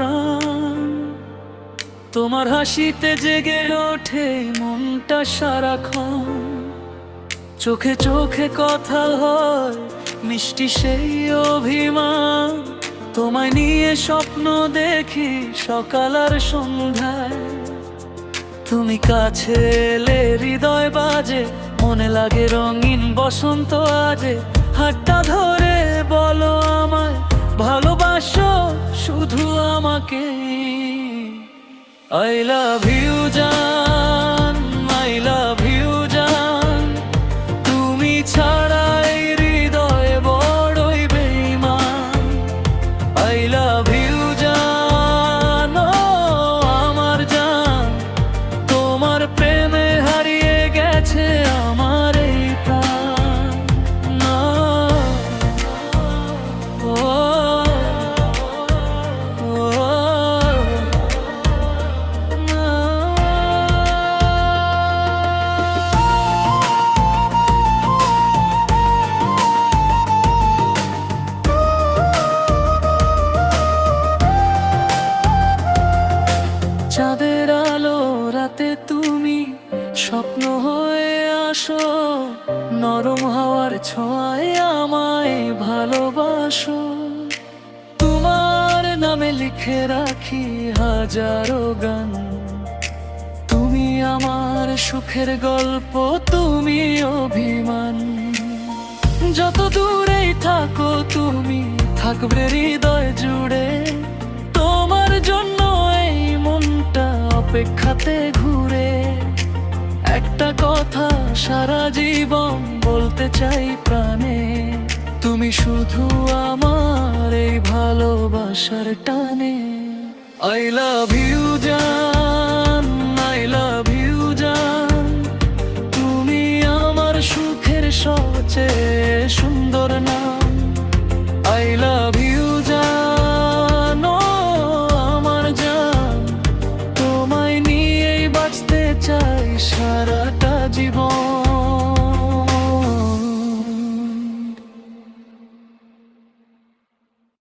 প্রাণ। তোমার হাসিতে জেগে ওঠে মনটা সারাক্ষণ, চোখে চোখে কথা হয় মিষ্টি সেই অভিমান। তোমায় নিয়ে স্বপ্ন দেখি সকাল আর সন্ধ্যায়, তুমি কাছে এলে হৃদয় বাজে, মনে লাগে রঙিন বসন্ত আজে। হাতটা ধরে বলো আমায় ভালোবাসো শুধু আমাকে। I love you জান, I love you জান, তুমি ছাড়া এই হৃদয় বড়ই বেঈমান। I love you জান, ও আমার জান, তোমার প্রেমে হারিয়ে গেছে আমার এই প্রাণ। না, ও, ও, না। চাঁদের আলো রাতে তুমি স্বপ্ন হয়ে আসো, নরম হাওয়ার ছোঁয়ায় আমায় ভালোবাসো। তোমার নামে লিখে রাখি হাজারো গান, তুমি আমার সুখের গল্প, তুমি অভিমান। যত দূরেই থাকো তুমি থাকবে হৃদয় জুড়ে, তোমার জন্য এই মনটা অপেক্ষাতে ঘুরে। একটা কথা সারা জীবন বলতে চাই প্রাণে, তুমি শুধু আমার এই ভালোবাসার টানে। I love you জান, I love you জান, তুমি আমার সুখের সবচেয়ে সুন্দর নাম। I love